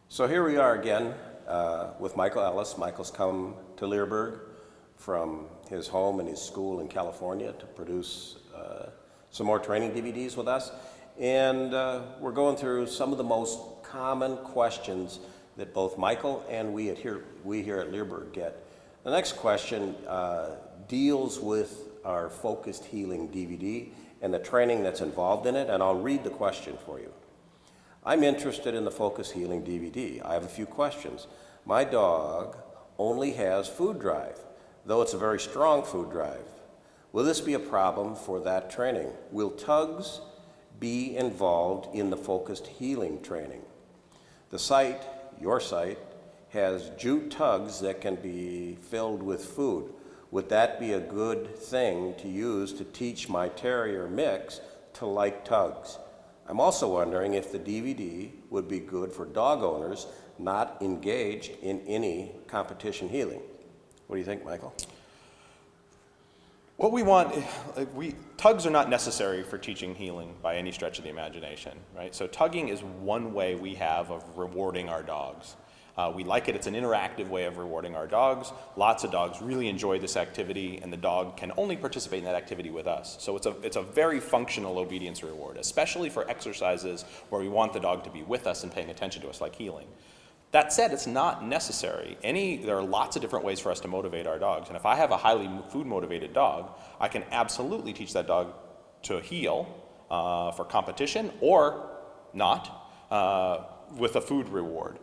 So here we are again with Michael Ellis. Michael's come to Leerburg from his home and his school in California to produce some more training DVDs with us. And we're going through some of the most common questions that both Michael and we here at Leerburg get. The next question deals with our Focused Healing DVD and the training that's involved in it, and I'll read the question for you. I'm interested in the Focused Healing DVD. I have a few questions. My dog only has food drive, though it's a very strong food drive. Will this be a problem for that training? Will tugs be involved in the Focused Healing training? The site, your site, has jute tugs that can be filled with food. Would that be a good thing to use to teach my terrier mix to like tugs? I'm also wondering if the DVD would be good for dog owners not engaged in any competition healing. What do you think, Michael? What we want, tugs are not necessary for teaching healing by any stretch of the imagination, right? So tugging is one way we have of rewarding our dogs. We like it. It's an interactive way of rewarding our dogs. Lots of dogs really enjoy this activity, and the dog can only participate in that activity with us. So it's a very functional obedience reward, especially for exercises where we want the dog to be with us and paying attention to us, like healing. That said, it's not necessary. There are lots of different ways for us to motivate our dogs. And if I have a highly food-motivated dog, I can absolutely teach that dog to heal for competition or not with a food reward.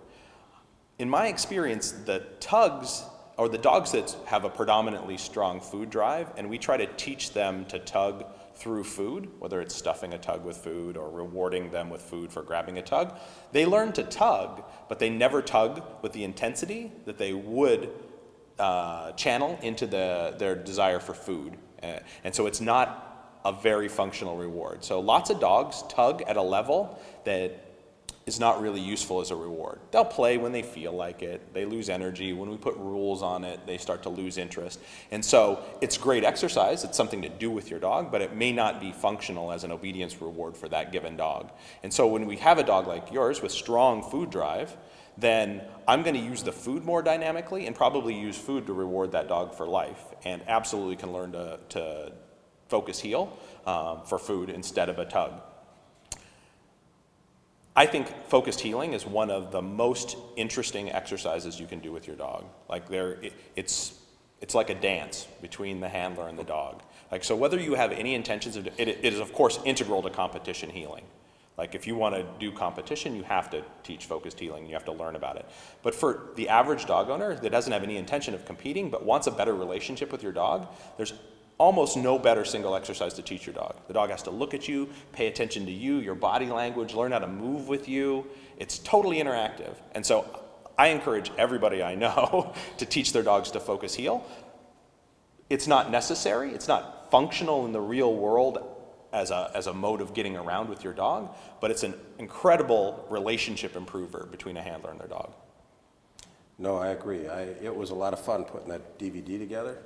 In my experience, the tugs, or the dogs that have a predominantly strong food drive, and we try to teach them to tug through food, whether it's stuffing a tug with food or rewarding them with food for grabbing a tug, they learn to tug, but they never tug with the intensity that they would channel into their desire for food. And so it's not a very functional reward. So lots of dogs tug at a level that is not really useful as a reward. They'll play when they feel like it. They lose energy. When we put rules on it, they start to lose interest. And so it's great exercise. It's something to do with your dog, but it may not be functional as an obedience reward for that given dog. And so when we have a dog like yours with strong food drive, then I'm going to use the food more dynamically and probably use food to reward that dog for life, and absolutely can learn to focus heal for food instead of a tug. I think focused healing is one of the most interesting exercises you can do with your dog. Like it's like a dance between the handler and the dog. Like, so whether you have any intentions of it is of course integral to competition healing. Like if you want to do competition, you have to teach focused healing. You have to learn about it. But for the average dog owner that doesn't have any intention of competing but wants a better relationship with your dog, there's almost no better single exercise to teach your dog. The dog has to look at you, pay attention to you, your body language, learn how to move with you. It's totally interactive. And so I encourage everybody I know to teach their dogs to focus heal. It's not necessary. It's not functional in the real world as a mode of getting around with your dog, but it's an incredible relationship improver between a handler and their dog. No, I agree. It was a lot of fun putting that DVD together.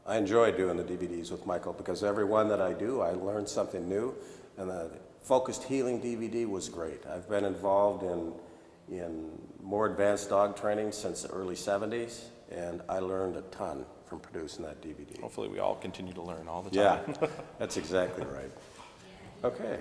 I enjoy doing the DVDs with Michael because every one that I do, I learn something new, and the Focused Healing DVD was great. I've been involved in more advanced dog training since the early 70s, and I learned a ton from producing that DVD. Hopefully we all continue to learn all the time. Yeah, that's exactly right. Okay.